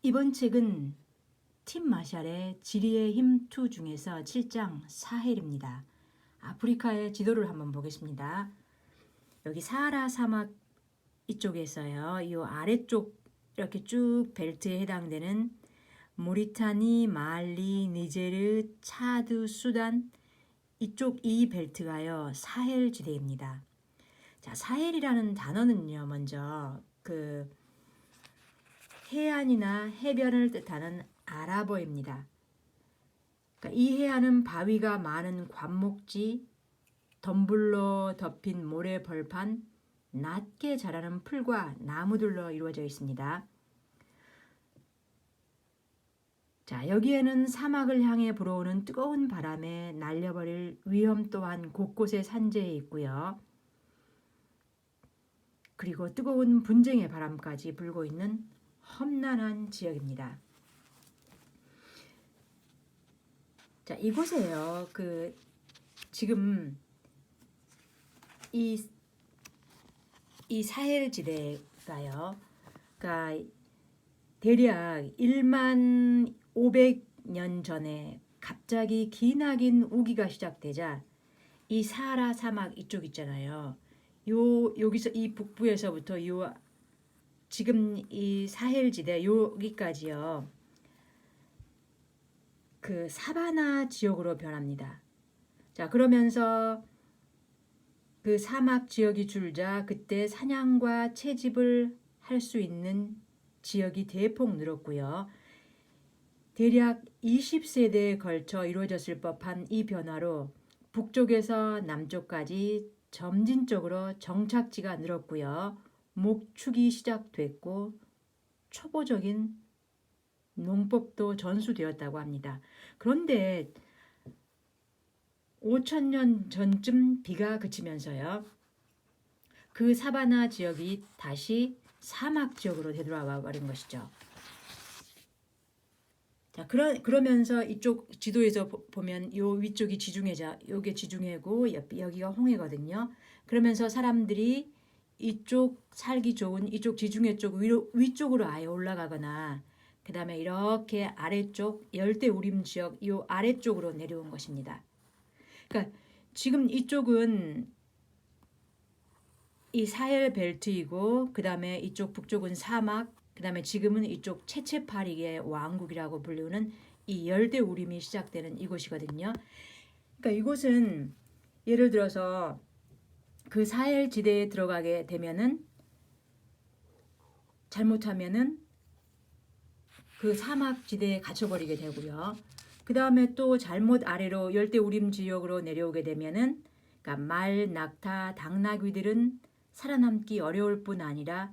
이번 책은 팀 마샬의 지리의 힘 2 중에서 7장 사헬입니다. 아프리카의 지도를 한번 보겠습니다. 여기 사하라 사막 이쪽에서요. 이 아래쪽 이렇게 쭉 벨트에 해당되는 모리타니, 말리, 니제르, 차드, 수단 이쪽 이 벨트가요. 사헬 지대입니다. 자, 사헬이라는 단어는요. 먼저 해안이나 해변을 뜻하는 아랍어입니다. 그러니까 이 해안은 바위가 많은 관목지, 덤불로 덮인 모래 벌판, 낮게 자라는 풀과 나무들로 이루어져 있습니다. 자, 여기에는 사막을 향해 불어오는 뜨거운 바람에 날려버릴 위험 또한 곳곳에 산재해 있고요. 그리고 뜨거운 분쟁의 바람까지 불고 있는 험난한 지역입니다. 자, 이곳에요. 지금 이 사헬 지대가요. 그러니까 대략 1만 500년 전에 갑자기 기나긴 우기가 시작되자 이 사하라 사막 이쪽 있잖아요. 여기서 이 북부에서부터 지금 이 사헬 지대 여기까지요. 그 사바나 지역으로 변합니다. 자, 그러면서 그 사막 지역이 줄자 그때 사냥과 채집을 할 수 있는 지역이 대폭 늘었고요. 대략 20세대에 걸쳐 이루어졌을 법한 이 변화로 북쪽에서 남쪽까지 점진적으로 정착지가 늘었고요. 목축이 시작됐고 초보적인 농법도 전수되었다고 합니다. 그런데 5,000년 전쯤 비가 그치면서요. 그 사바나 지역이 다시 사막 지역으로 되돌아와 버린 것이죠. 자, 그러면서 이쪽 지도에서 보면 요 위쪽이 지중해자, 요게 지중해고 여기가 홍해거든요. 그러면서 사람들이 이쪽 살기 좋은 이쪽 지중해 쪽 위쪽으로 아예 올라가거나 그 다음에 이렇게 아래쪽 열대우림 지역 요 아래쪽으로 내려온 것입니다. 그러니까 지금 이쪽은 이 사헬 벨트이고 그 다음에 이쪽 북쪽은 사막, 그 다음에 지금은 이쪽 체체파리의 왕국이라고 불리는 이 열대우림이 시작되는 이곳이거든요. 그러니까 이곳은 예를 들어서 그 사헬 지대에 들어가게 되면은 잘못하면은 그 사막 지대에 갇혀버리게 되고요. 그 다음에 또 잘못 아래로 열대우림 지역으로 내려오게 되면은 그러니까 말, 낙타, 당나귀들은 살아남기 어려울 뿐 아니라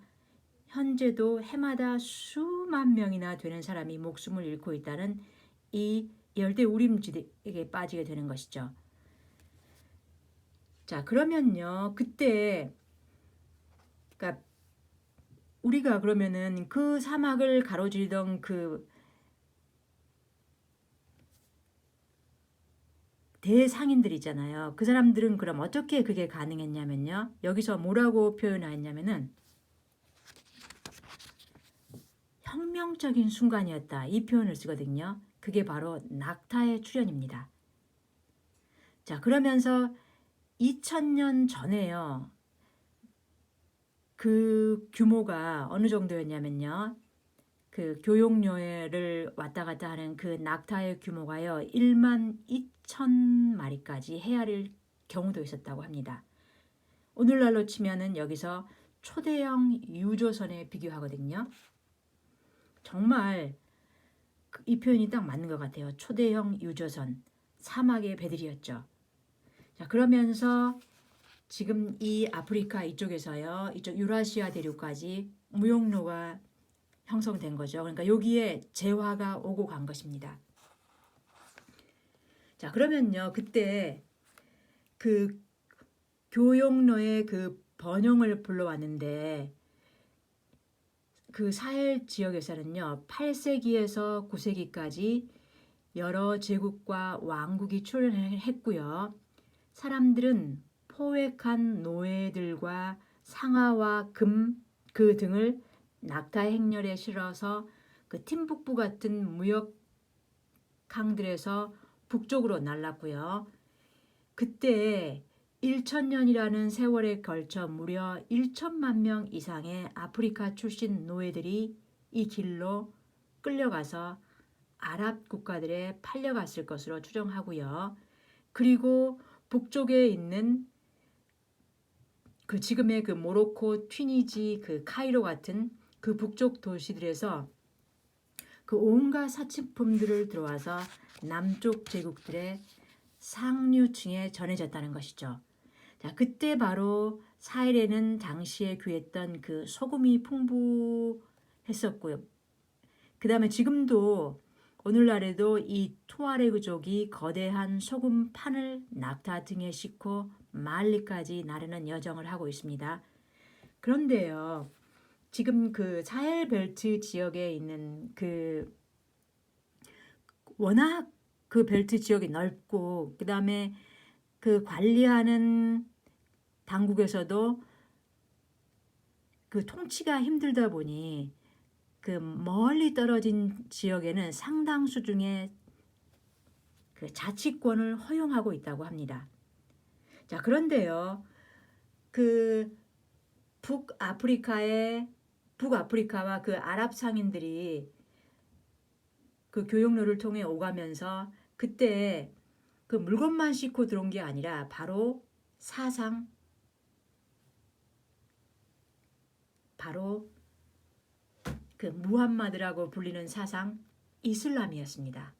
현재도 해마다 수만 명이나 되는 사람이 목숨을 잃고 있다는 이 열대우림 지대에 빠지게 되는 것이죠. 자, 그러면요. 그때 그러니까 우리가 그러면은 그 사막을 가로지르던 그 대상인들 있잖아요. 그 사람들은 그럼 어떻게 그게 가능했냐면요. 여기서 뭐라고 표현하였냐면은 혁명적인 순간이었다. 이 표현을 쓰거든요. 그게 바로 낙타의 출현입니다. 자, 그러면서 2000년 전에요. 그 규모가 어느 정도였냐면요. 그 교육여행을 왔다 갔다 하는 그 낙타의 규모가요. 1만 2천 마리까지 헤아릴 경우도 있었다고 합니다. 오늘날로 치면은 여기서 초대형 유조선에 비교하거든요. 정말 이 표현이 딱 맞는 것 같아요. 초대형 유조선, 사막의 배들이었죠. 자, 그러면서 지금 이 아프리카 이쪽에서요. 이쪽 유라시아 대륙까지 무역로가 형성된 거죠. 그러니까 여기에 재화가 오고 간 것입니다. 자, 그러면요. 그때 그 교역로의 그 번영을 불러왔는데 그 사헬 지역에서는요. 8세기에서 9세기까지 여러 제국과 왕국이 출현했고요. 사람들은 포획한 노예들과 상아와 금 그 등을 낙타 행렬에 실어서 그 팀북부 같은 무역 항들에서 북쪽으로 날랐고요. 그때 1000년이라는 세월에 걸쳐 무려 1천만 명 이상의 아프리카 출신 노예들이 이 길로 끌려가서 아랍 국가들에 팔려갔을 것으로 추정하고요. 그리고 북쪽에 있는 그 지금의 그 모로코, 튀니지, 그 카이로 같은 그 북쪽 도시들에서 그 온갖 사치품들을 들어와서 남쪽 제국들의 상류층에 전해졌다는 것이죠. 자, 그때 바로 사헬에는 당시에 귀했던 그 소금이 풍부했었고요. 그 다음에 지금도 오늘날에도 이 투아레그족이 거대한 소금판을 낙타 등에 싣고 말리까지 나르는 여정을 하고 있습니다. 그런데요, 지금 그 사헬 벨트 지역에 있는 그 워낙 그 벨트 지역이 넓고 그 다음에 그 관리하는 당국에서도 그 통치가 힘들다 보니 그 멀리 떨어진 지역에는 상당수 중에 그 자치권을 허용하고 있다고 합니다. 자, 그런데요, 그 북아프리카와 그 아랍 상인들이 그 교역로를 통해 오가면서 그때 그 물건만 싣고 들어온 게 아니라 바로 사상, 바로 그 무함마드라고 불리는 사상 이슬람이었습니다.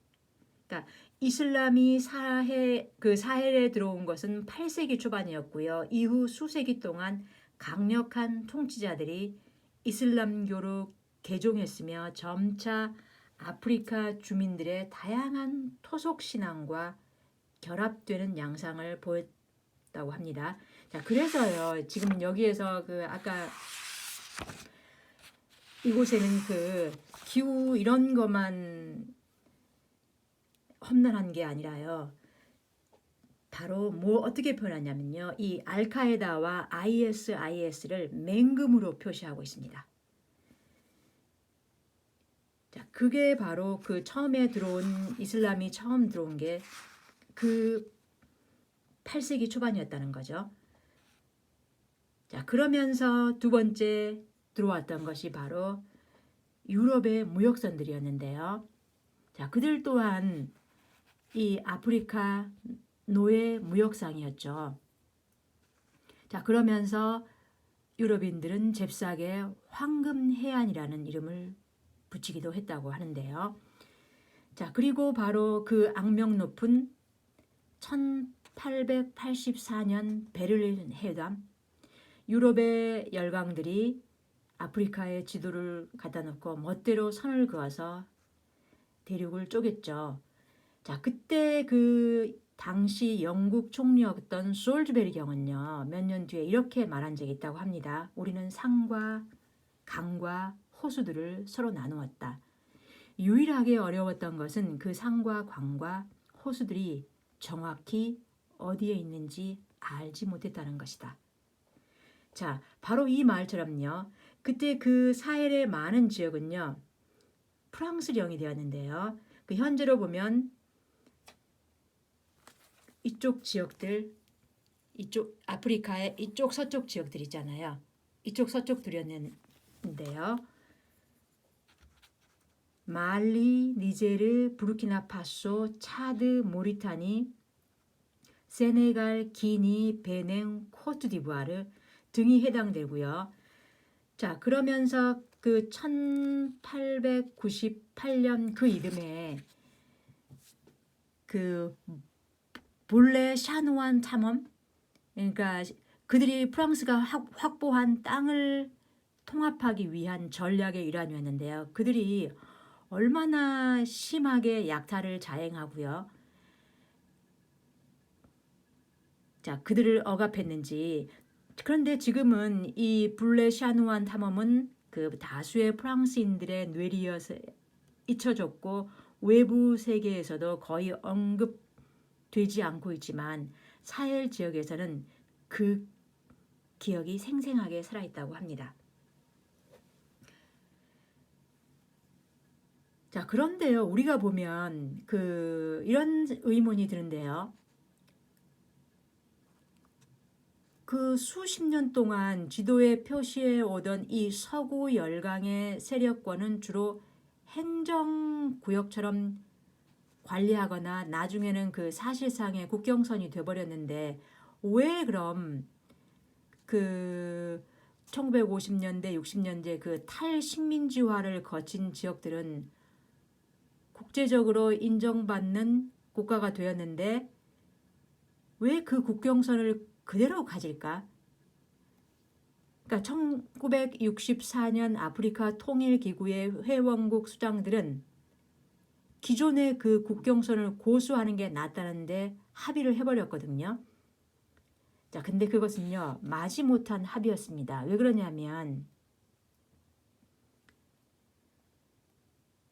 그러니까 이슬람이 사헬에 들어온 것은 8세기 초반이었고요. 이후 수세기 동안 강력한 통치자들이 이슬람교로 개종했으며 점차 아프리카 주민들의 다양한 토속 신앙과 결합되는 양상을 보였다고 합니다. 자, 그래서요, 지금 여기에서 그 아까 이곳에는 그 기후 이런 것만 험난한 게 아니라요. 바로 뭐 어떻게 표현하냐면요. 이 알카에다와 ISIS를 맹금으로 표시하고 있습니다. 자, 그게 바로 그 처음에 들어온 이슬람이 처음 들어온 게 그 8세기 초반이었다는 거죠. 자, 그러면서 두 번째 들어왔던 것이 바로 유럽의 무역선들이었는데요. 자, 그들 또한 이 아프리카 노예 무역상이었죠. 자, 그러면서 유럽인들은 잽싸게 황금해안이라는 이름을 붙이기도 했다고 하는데요. 자, 그리고 바로 그 악명 높은 1884년 베를린 회담, 유럽의 열강들이 아프리카의 지도를 갖다 놓고 멋대로 선을 그어서 대륙을 쪼갰죠. 자, 그때 그 당시 영국 총리였던 솔즈베리 경은요, 몇 년 뒤에 이렇게 말한 적이 있다고 합니다. 우리는 산과 강과 호수들을 서로 나누었다. 유일하게 어려웠던 것은 그 산과 강과 호수들이 정확히 어디에 있는지 알지 못했다는 것이다. 자, 바로 이 말처럼요. 그때 그 사헬의 많은 지역은요, 프랑스령이 되었는데요. 그 현재로 보면 이쪽 지역들, 이쪽 아프리카의 이쪽 서쪽 지역들 있잖아요. 이쪽 서쪽들이었는데요. 말리, 니제르, 부르키나파소, 차드, 모리타니, 세네갈, 기니, 베냉, 코트디부아르 등이 해당되고요. 자, 그러면서 그 1898년 그 이듬해 그 볼레 샤누안 탐험, 그러니까 그들이 프랑스가 확보한 땅을 통합하기 위한 전략의 일환이었는데요. 그들이 얼마나 심하게 약탈을 자행하고요. 자, 그들을 억압했는지. 그런데 지금은 이 블레 샤누안 탐험은 그 다수의 프랑스인들의 뇌리여서 잊혀졌고 외부 세계에서도 거의 언급되지 않고 있지만 사헬 지역에서는 그 기억이 생생하게 살아있다고 합니다. 자, 그런데요, 우리가 보면 이런 의문이 드는데요. 그 수십 년 동안 지도에 표시해 오던 이 서구 열강의 세력권은 주로 행정구역처럼 관리하거나 나중에는 그 사실상의 국경선이 돼버렸는데, 왜 그럼 그 1950년대, 60년대 그 탈식민지화를 거친 지역들은 국제적으로 인정받는 국가가 되었는데 왜 그 국경선을 그대로 가질까? 그러니까 1964년 아프리카 통일기구의 회원국 수장들은 기존의 그 국경선을 고수하는 게 낫다는데 합의를 해버렸거든요. 자, 근데 그것은요, 마지못한 합의였습니다. 왜 그러냐면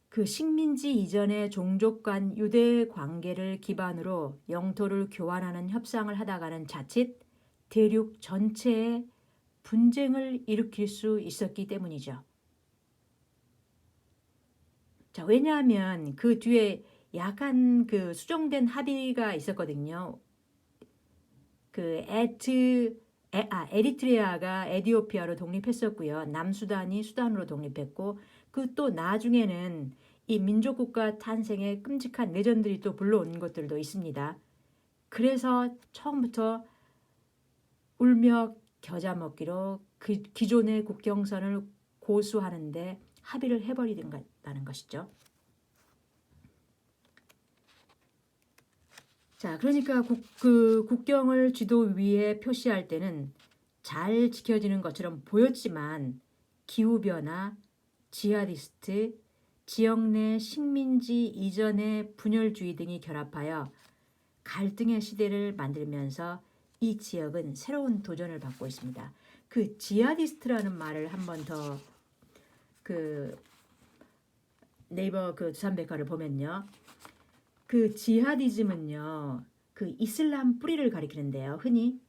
그 식민지 이전의 종족 간 유대 관계를 기반으로 영토를 교환하는 협상을 하다가는 자칫 대륙 전체에 분쟁을 일으킬 수 있었기 때문이죠. 자, 왜냐하면 그 뒤에 약간 그 수정된 합의가 있었거든요. 에리트레아가 에디오피아로 독립했었고요. 남수단이 수단으로 독립했고, 그 또 나중에는 이 민족국가 탄생에 끔찍한 내전들이 또 불러온 것들도 있습니다. 그래서 처음부터 울며 겨자 먹기로 그 기존의 국경선을 고수하는데 합의를 해버리다는 것이죠. 자, 그러니까 그 국경을 지도 위에 표시할 때는 잘 지켜지는 것처럼 보였지만 기후변화, 지하디스트, 지역 내 식민지 이전의 분열주의 등이 결합하여 갈등의 시대를 만들면서 이 지역은 새로운 도전을 받고 있습니다. 그 지하디스트라는 말을 한 번 더 그 네이버 그 두산백과를 보면요. 그 지하디즘은요, 그 이슬람 뿌리를 가리키는데요. 흔히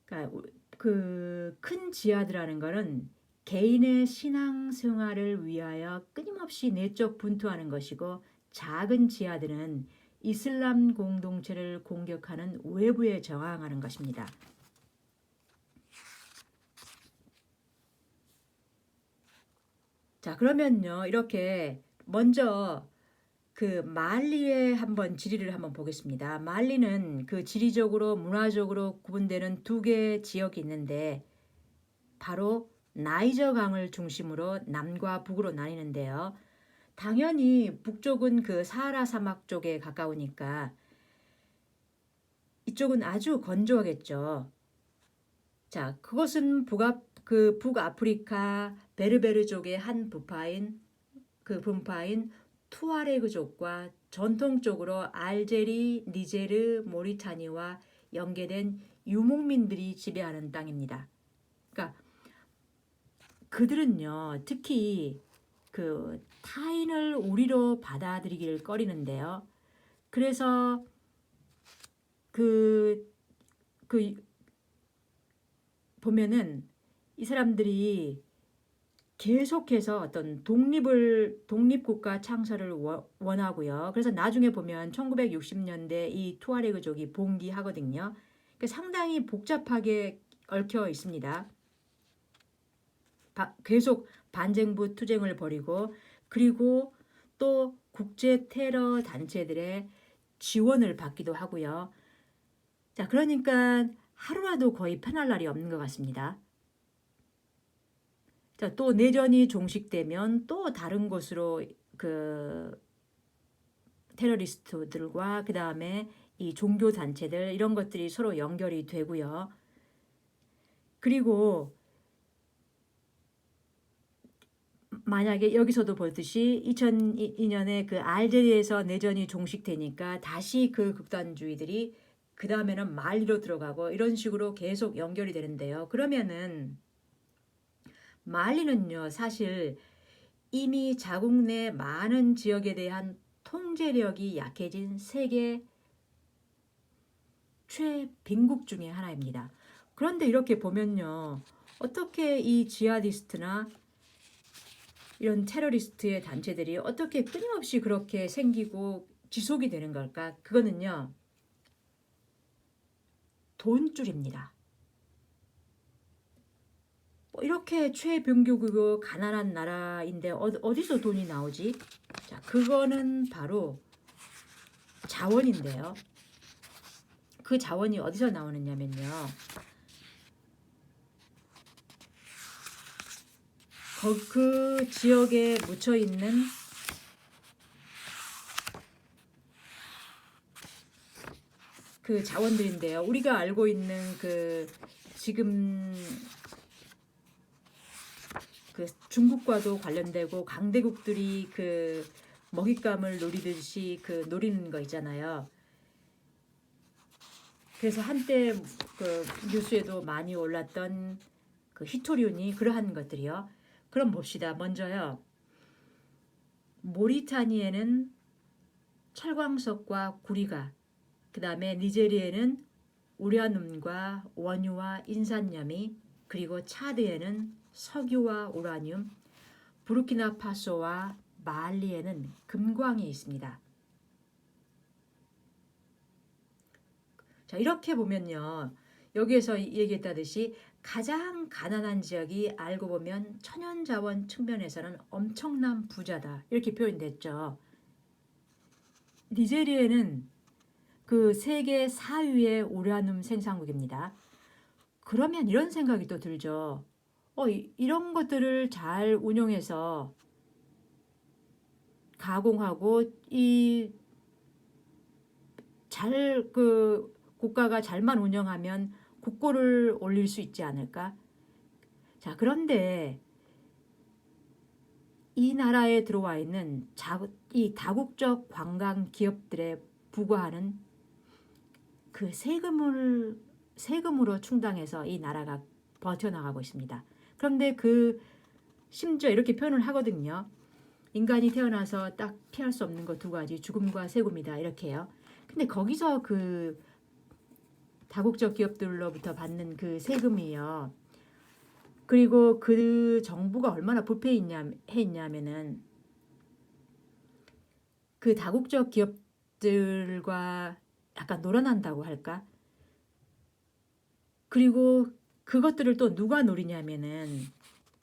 그러니까 그 큰 지하드라는 거는 개인의 신앙 생활을 위하여 끊임없이 내적 분투하는 것이고, 작은 지하드는 이슬람 공동체를 공격하는 외부에 저항하는 것입니다. 자, 그러면요, 이렇게 먼저 그 말리의 한번 지리를 한번 보겠습니다. 말리는 그 지리적으로 문화적으로 구분되는 두 개의 지역이 있는데 바로 나이저 강을 중심으로 남과 북으로 나뉘는데요. 당연히 북쪽은 그 사하라 사막 쪽에 가까우니까 이쪽은 아주 건조하겠죠. 자, 그것은 북아프리카 베르베르족의 한 분파인 투아레그족과 전통적으로 알제리, 니제르, 모리타니와 연계된 유목민들이 지배하는 땅입니다. 그러니까 그들은요, 특히 그 타인을 우리로 받아들이기를 꺼리는데요. 그래서 그 보면은 이 사람들이 계속해서 어떤 독립국가 창설을 원하고요. 그래서 나중에 보면 1960년대 이 투아레그족이 봉기하거든요. 그러니까 상당히 복잡하게 얽혀 있습니다. 계속 반정부 투쟁을 벌이고, 그리고 또 국제 테러 단체들의 지원을 받기도 하고요. 자, 그러니까 하루라도 거의 편할 날이 없는 것 같습니다. 자, 또 내전이 종식되면 또 다른 곳으로 그 테러리스트들과 그 다음에 이 종교 단체들 이런 것들이 서로 연결이 되고요. 그리고 만약에 여기서도 보듯이 2002년에 그 알제리에서 내전이 종식되니까 다시 그 극단주의들이 그 다음에는 말리로 들어가고 이런 식으로 계속 연결이 되는데요. 그러면은 말리는요, 사실 이미 자국 내 많은 지역에 대한 통제력이 약해진 세계 최빈국 중에 하나입니다. 그런데 이렇게 보면요, 어떻게 이 지하디스트나 이런 테러리스트의 단체들이 어떻게 끊임없이 그렇게 생기고 지속이 되는 걸까? 그거는요, 돈줄입니다. 뭐 이렇게 최병교국이고 가난한 나라인데 어디서 돈이 나오지? 자, 그거는 바로 자원인데요. 그 자원이 어디서 나오느냐면요. 그 지역에 묻혀 있는 그 자원들인데요. 우리가 알고 있는 지금 중국과도 관련되고 강대국들이 먹잇감을 노리듯이 노리는 거 있잖아요. 그래서 한때 뉴스에도 많이 올랐던 히토리온이 그러한 것들이요. 그럼 봅시다. 먼저요. 모리타니에는 철광석과 구리가, 그 다음에 니제리에는 우라늄과 원유와 인산염이, 그리고 차드에는 석유와 우라늄, 부르키나파소와 말리에는 금광이 있습니다. 자, 이렇게 보면요. 여기에서 얘기했다듯이 가장 가난한 지역이 알고 보면 천연자원 측면에서는 엄청난 부자다. 이렇게 표현됐죠. 니제리아는 세계 4위의 우라늄 생산국입니다. 그러면 이런 생각이 또 들죠. 이런 것들을 잘 운용해서 가공하고 국가가 잘만 운영하면 국고를 올릴 수 있지 않을까? 자, 그런데 이 나라에 들어와 있는 이 다국적 관광 기업들에 부과하는 그 세금으로 충당해서 이 나라가 버텨나가고 있습니다. 그런데 심지어 이렇게 표현을 하거든요. 인간이 태어나서 딱 피할 수 없는 것 두 가지, 죽음과 세금이다. 이렇게요. 근데 거기서 다국적 기업들로부터 받는 세금이요. 그리고 정부가 얼마나 부패했냐면은 다국적 기업들과 약간 놀아난다고 할까? 그리고 그것들을 또 누가 노리냐면은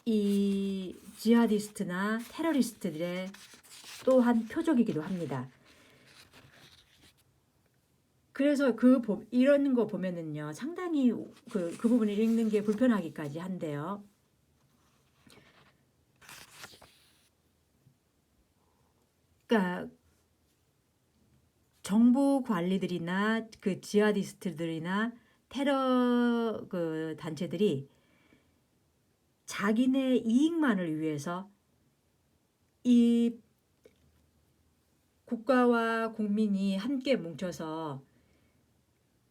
이 지하디스트나 테러리스트들의 또한 표적이기도 합니다. 그래서 이런 거 보면은요, 상당히 그 부분을 읽는 게 불편하기까지 한데요. 그러니까 정부 관리들이나 지하디스트들이나 테러 단체들이 자기네 이익만을 위해서 이 국가와 국민이 함께 뭉쳐서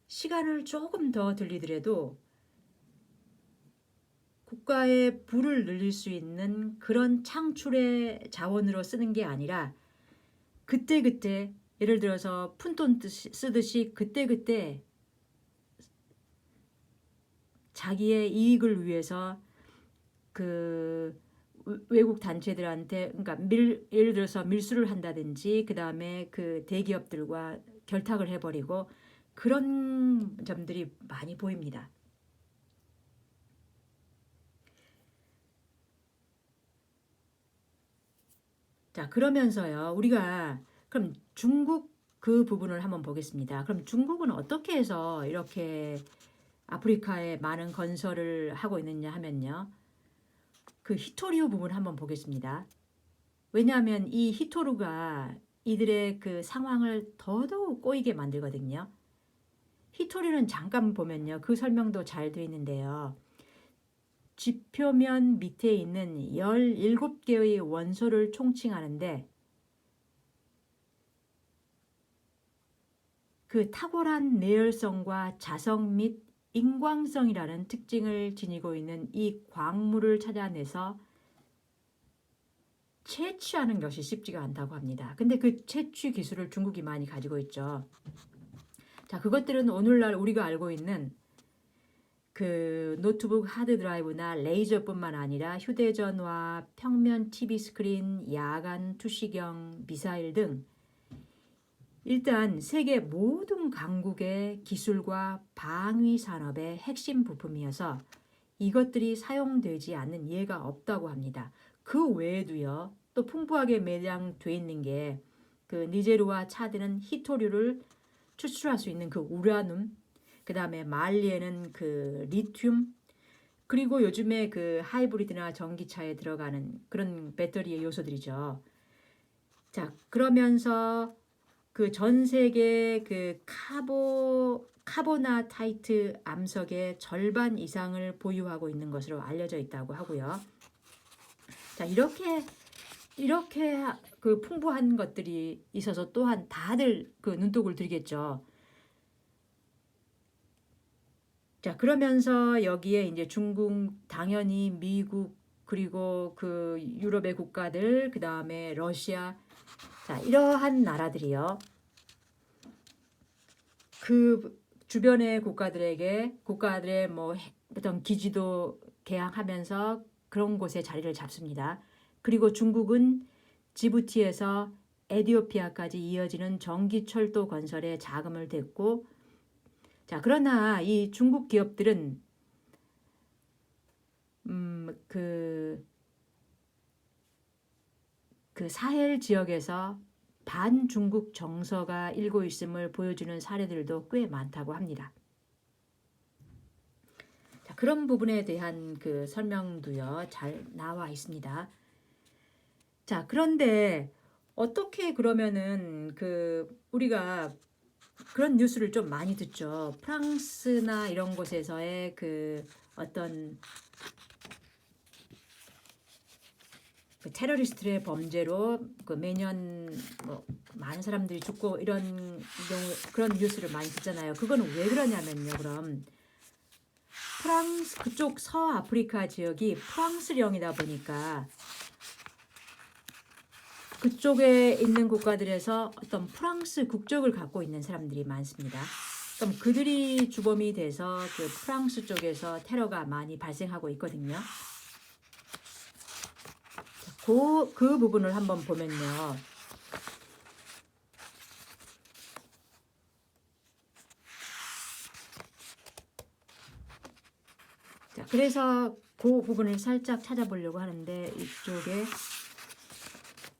시간을 조금 더 들리더라도 국가의 부를 늘릴 수 있는 그런 창출의 자원으로 쓰는 게 아니라 그때그때 예를 들어서 푼돈 쓰듯이 그때그때 자기의 이익을 위해서 외국 단체들한테, 그러니까 예를 들어서 밀수를 한다든지 그 다음에 대기업들과 결탁을 해버리고 그런 점들이 많이 보입니다. 자, 그러면서요, 우리가 그럼 중국 부분을 한번 보겠습니다. 그럼 중국은 어떻게 해서 이렇게 아프리카에 많은 건설을 하고 있느냐 하면요. 히토리오 부분을 한번 보겠습니다. 왜냐하면 이 히토루가 이들의 상황을 더더욱 꼬이게 만들거든요. 히토리는 잠깐 보면요. 설명도 잘 되어 있는데요. 지표면 밑에 있는 17개의 원소를 총칭하는데 탁월한 내열성과 자성 및 인광성이라는 특징을 지니고 있는 이 광물을 찾아내서 채취하는 것이 쉽지가 않다고 합니다. 근데 채취 기술을 중국이 많이 가지고 있죠. 자, 그것들은 오늘날 우리가 알고 있는 그 노트북 하드 드라이브나 레이저뿐만 아니라 휴대전화, 평면 TV 스크린, 야간 투시경, 미사일 등 일단 세계 모든 강국의 기술과 방위 산업의 핵심 부품이어서 이것들이 사용되지 않는 예가 없다고 합니다. 그 외에도요, 또 풍부하게 매장돼 있는 게 그 니제르와 차드는 히토류를 추출할 수 있는 그 우라늄, 그 다음에 말리에는 그 리튬, 그리고 요즘에 그 하이브리드나 전기차에 들어가는 그런 배터리의 요소들이죠. 자, 그러면서 그 전 세계 그 카보나타이트 암석의 절반 이상을 보유하고 있는 것으로 알려져 있다고 하고요. 자, 이렇게 그 풍부한 것들이 있어서 또한 다들 그 눈독을 들겠죠. 자, 그러면서 여기에 이제 중국, 당연히 미국, 그리고 그 유럽의 국가들, 그 다음에 러시아, 자, 이러한 나라들이요. 그 주변의 국가들의 뭐 어떤 기지도 개항하면서 그런 곳에 자리를 잡습니다. 그리고 중국은 지부티에서 에티오피아까지 이어지는 전기철도 건설에 자금을 댔고, 자, 그러나 이 중국 기업들은 그 사헬 지역에서 반중국 정서가 일고 있음을 보여주는 사례들도 꽤 많다고 합니다. 자, 그런 부분에 대한 그 설명도요, 잘 나와 있습니다. 자, 그런데 어떻게 그러면은 그 우리가 그런 뉴스를 좀 많이 듣죠. 프랑스나 이런 곳에서의 그 어떤 그 테러리스트의 범죄로 그 매년 뭐 많은 사람들이 죽고 이런 경우 그런 뉴스를 많이 듣잖아요. 그거는 왜 그러냐면요. 그럼 프랑스 그쪽 서아프리카 지역이 프랑스령이다 보니까 그쪽에 있는 국가들에서 어떤 프랑스 국적을 갖고 있는 사람들이 많습니다. 그럼 그들이 주범이 돼서 그 프랑스 쪽에서 테러가 많이 발생하고 있거든요. 그 부분을 한번 보면요. 자, 그래서 그 부분을 살짝 찾아보려고 하는데 이쪽에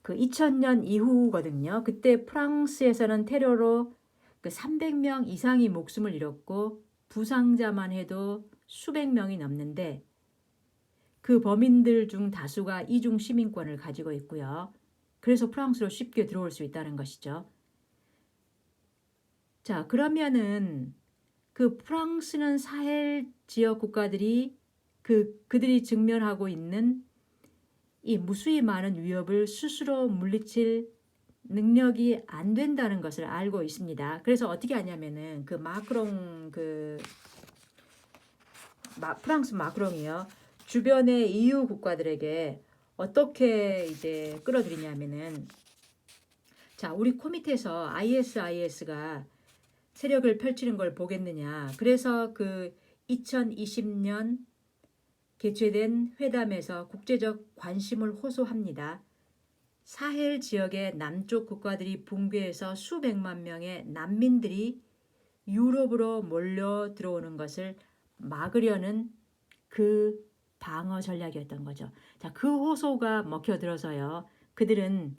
그 2000년 이후거든요. 그때 프랑스에서는 테러로 그 300명 이상이 목숨을 잃었고 부상자만 해도 수백 명이 넘는데 그 범인들 중 다수가 이중 시민권을 가지고 있고요. 그래서 프랑스로 쉽게 들어올 수 있다는 것이죠. 자, 그러면은 그 프랑스는 사헬 지역 국가들이 그들이 직면하고 있는 이 무수히 많은 위협을 스스로 물리칠 능력이 안 된다는 것을 알고 있습니다. 그래서 어떻게 하냐면은 그 마크롱 프랑스 마크롱이요. 주변의 EU 국가들에게 어떻게 이제 끌어들이냐면은 자, 우리 코밑에서 ISIS가 세력을 펼치는 걸 보겠느냐. 그래서 그 2020년 개최된 회담에서 국제적 관심을 호소합니다. 사헬 지역의 남쪽 국가들이 붕괴해서 수백만 명의 난민들이 유럽으로 몰려 들어오는 것을 막으려는 그 방어 전략이었던 거죠. 자, 그 호소가 먹혀들어서요. 그들은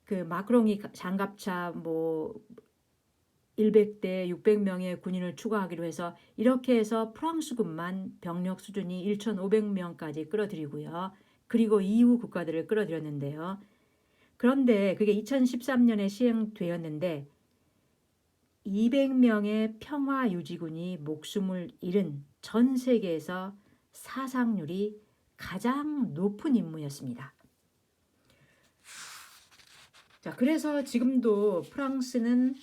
그 마크롱이 장갑차 뭐 100대 600명의 군인을 추가하기로 해서 이렇게 해서 프랑스군만 병력 수준이 1,500명까지 끌어들이고요. 그리고 EU 국가들을 끌어들였는데요. 그런데 그게 2013년에 시행되었는데 200명의 평화유지군이 목숨을 잃은 전 세계에서 사상률이 가장 높은 임무였습니다. 자, 그래서 지금도 프랑스는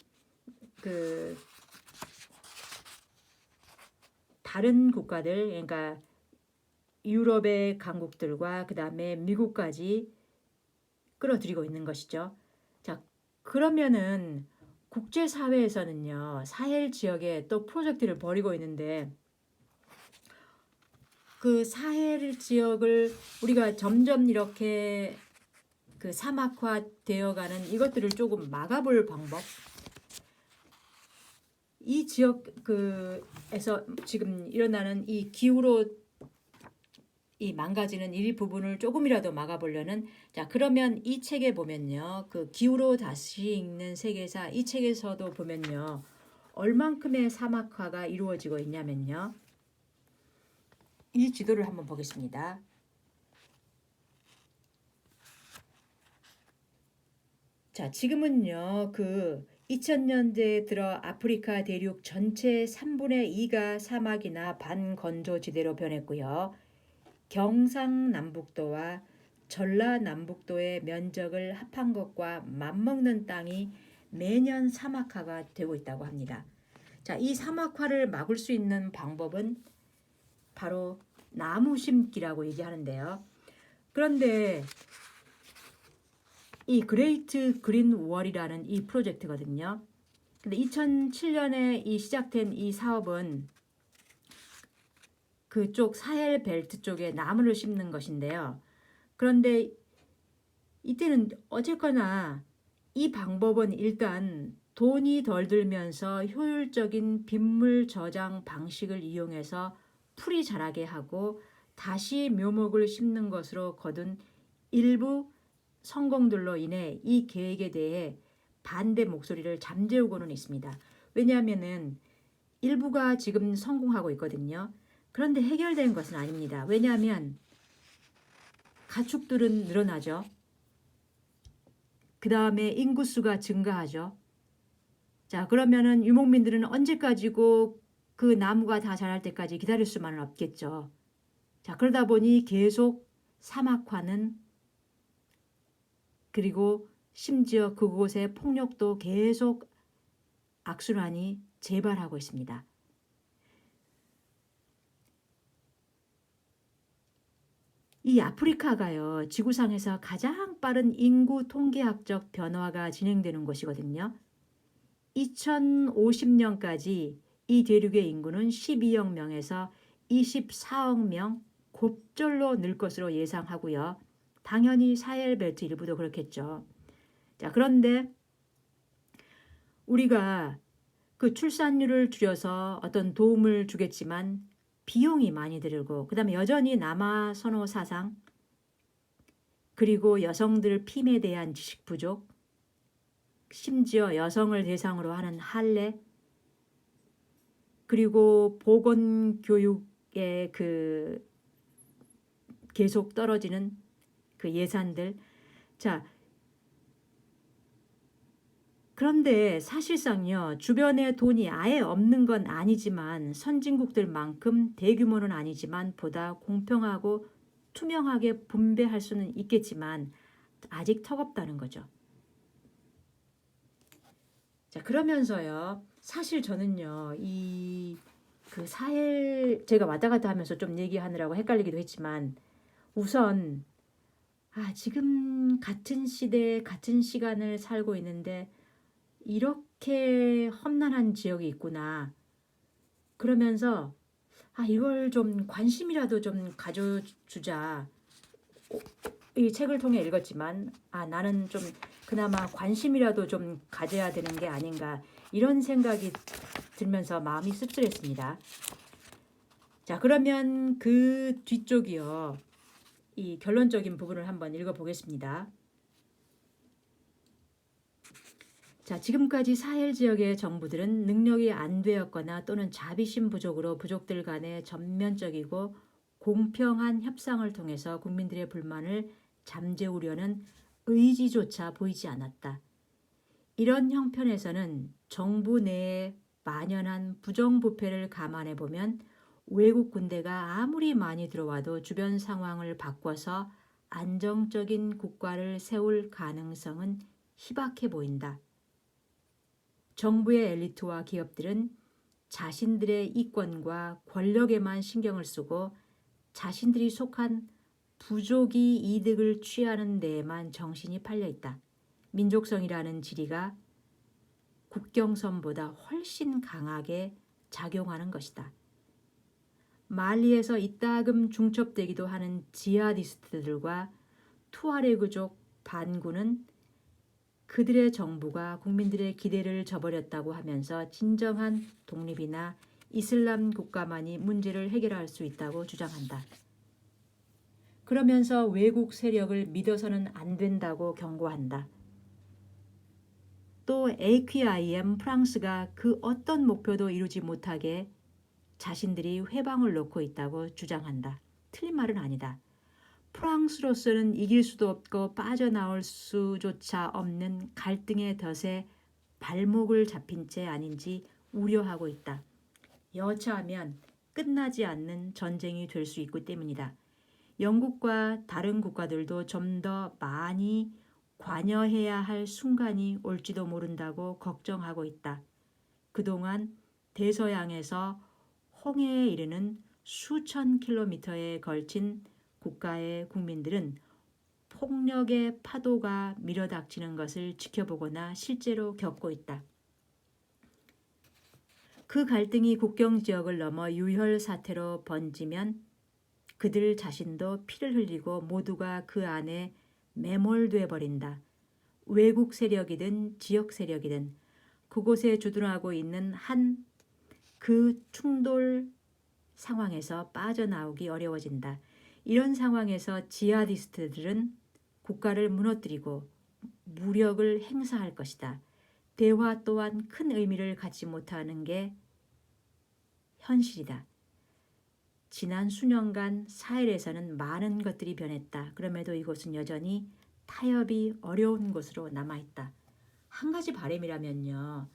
그 다른 국가들, 그러니까 유럽의 강국들과 그 다음에 미국까지 끌어들이고 있는 것이죠. 자, 그러면은 국제사회에서는요, 사헬 지역에 또 프로젝트를 벌이고 있는데, 그 사헬 지역을 우리가 점점 이렇게 그 사막화 되어가는 이것들을 조금 막아볼 방법. 이 지역 그에서 지금 일어나는 이 기후로 이 망가지는 일부분을 조금이라도 막아보려는, 자, 그러면 이 책에 보면요, 그 기후로 다시 읽는 세계사 이 책에서도 보면요, 얼만큼의 사막화가 이루어지고 있냐면요, 이 지도를 한번 보겠습니다. 자, 지금은요, 그 2000년대에 들어 아프리카 대륙 전체 3분의 2가 사막이나 반건조지대로 변했고요. 경상남북도와 전라남북도의 면적을 합한 것과 맞먹는 땅이 매년 사막화가 되고 있다고 합니다. 자, 이 사막화를 막을 수 있는 방법은 바로 나무 심기라고 얘기하는데요. 그런데 이 그레이트 그린 월이라는 이 프로젝트거든요. 근데 2007년에 이 시작된 이 사업은 그쪽 사헬 벨트 쪽에 나무를 심는 것인데요. 그런데 이때는 어쨌거나 이 방법은 일단 돈이 덜 들면서 효율적인 빗물 저장 방식을 이용해서 풀이 자라게 하고 다시 묘목을 심는 것으로 거둔 일부 성공들로 인해 이 계획에 대해 반대 목소리를 잠재우고는 있습니다. 왜냐하면은 일부가 지금 성공하고 있거든요. 그런데 해결된 것은 아닙니다. 왜냐하면 가축들은 늘어나죠. 그 다음에 인구수가 증가하죠. 자, 그러면은 유목민들은 언제까지고 그 나무가 다 자랄 때까지 기다릴 수만은 없겠죠. 자, 그러다 보니 계속 사막화는, 그리고 심지어 그곳의 폭력도 계속 악순환이 재발하고 있습니다. 이 아프리카가요, 지구상에서 가장 빠른 인구 통계학적 변화가 진행되는 곳이거든요. 2050년까지 이 대륙의 인구는 12억 명에서 24억 명 곱절로 늘 것으로 예상하고요. 당연히 사헬벨트 일부도 그렇겠죠. 자, 그런데 우리가 그 출산율을 줄여서 어떤 도움을 주겠지만 비용이 많이 들고, 그 다음에 여전히 남아 선호 사상, 그리고 여성들 핌에 대한 지식 부족, 심지어 여성을 대상으로 하는 할례, 그리고 보건교육의 그 계속 떨어지는 그 예산들. 자, 그런데 사실상요, 주변에 돈이 아예 없는 건 아니지만, 선진국들만큼 대규모는 아니지만 보다 공평하고 투명하게 분배할 수는 있겠지만 아직 턱없다는 거죠. 자, 그러면서요, 사실 저는요, 이 그 사헬 제가 왔다 갔다 하면서 좀 얘기하느라고 헷갈리기도 했지만, 우선 지금 같은 시대 같은 시간을 살고 있는데 이렇게 험난한 지역이 있구나. 그러면서 이걸 좀 관심이라도 좀 가져주자. 이 책을 통해 읽었지만 나는 좀 그나마 관심이라도 좀 가져야 되는 게 아닌가, 이런 생각이 들면서 마음이 씁쓸했습니다. 자, 그러면 그 뒤쪽이요, 이 결론적인 부분을 한번 읽어보겠습니다. 자, 지금까지 사헬 지역의 정부들은 능력이 안 되었거나 또는 자비심 부족으로 부족들 간의 전면적이고 공평한 협상을 통해서 국민들의 불만을 잠재우려는 의지조차 보이지 않았다. 이런 형편에서는 정부 내에 만연한 부정부패를 감안해 보면 외국 군대가 아무리 많이 들어와도 주변 상황을 바꿔서 안정적인 국가를 세울 가능성은 희박해 보인다. 정부의 엘리트와 기업들은 자신들의 이권과 권력에만 신경을 쓰고 자신들이 속한 부족이 이득을 취하는 데에만 정신이 팔려 있다. 민족성이라는 지리가 국경선보다 훨씬 강하게 작용하는 것이다. 말리에서 이따금 중첩되기도 하는 지하디스트들과 투아레그족 반군은 그들의 정부가 국민들의 기대를 저버렸다고 하면서 진정한 독립이나 이슬람 국가만이 문제를 해결할 수 있다고 주장한다. 그러면서 외국 세력을 믿어서는 안 된다고 경고한다. 또 AQIM 프랑스가 그 어떤 목표도 이루지 못하게 자신들이 회방을 놓고 있다고 주장한다. 틀린 말은 아니다. 프랑스로서는 이길 수도 없고 빠져나올 수조차 없는 갈등의 덫에 발목을 잡힌 채 아닌지 우려하고 있다. 여차하면 끝나지 않는 전쟁이 될 수 있기 때문이다. 영국과 다른 국가들도 좀 더 많이 관여해야 할 순간이 올지도 모른다고 걱정하고 있다. 그동안 대서양에서 홍해에 이르는 수천 킬로미터에 걸친 국가의 국민들은 폭력의 파도가 밀어닥치는 것을 지켜보거나 실제로 겪고 있다. 그 갈등이 국경 지역을 넘어 유혈 사태로 번지면 그들 자신도 피를 흘리고 모두가 그 안에 매몰돼 버린다. 외국 세력이든 지역 세력이든 그곳에 주둔하고 있는 한 그 충돌 상황에서 빠져나오기 어려워진다. 이런 상황에서 지하디스트들은 국가를 무너뜨리고 무력을 행사할 것이다. 대화 또한 큰 의미를 갖지 못하는 게 현실이다. 지난 수년간 사헬에서는 많은 것들이 변했다. 그럼에도 이곳은 여전히 타협이 어려운 곳으로 남아있다. 한 가지 바람이라면요.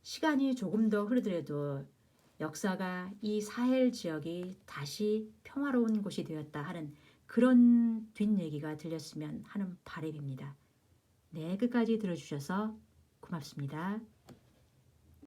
시간이 조금 더 흐르더라도 역사가 이 사헬 지역이 다시 평화로운 곳이 되었다 하는 그런 뒷얘기가 들렸으면 하는 바람입니다. 네, 끝까지 들어주셔서 고맙습니다.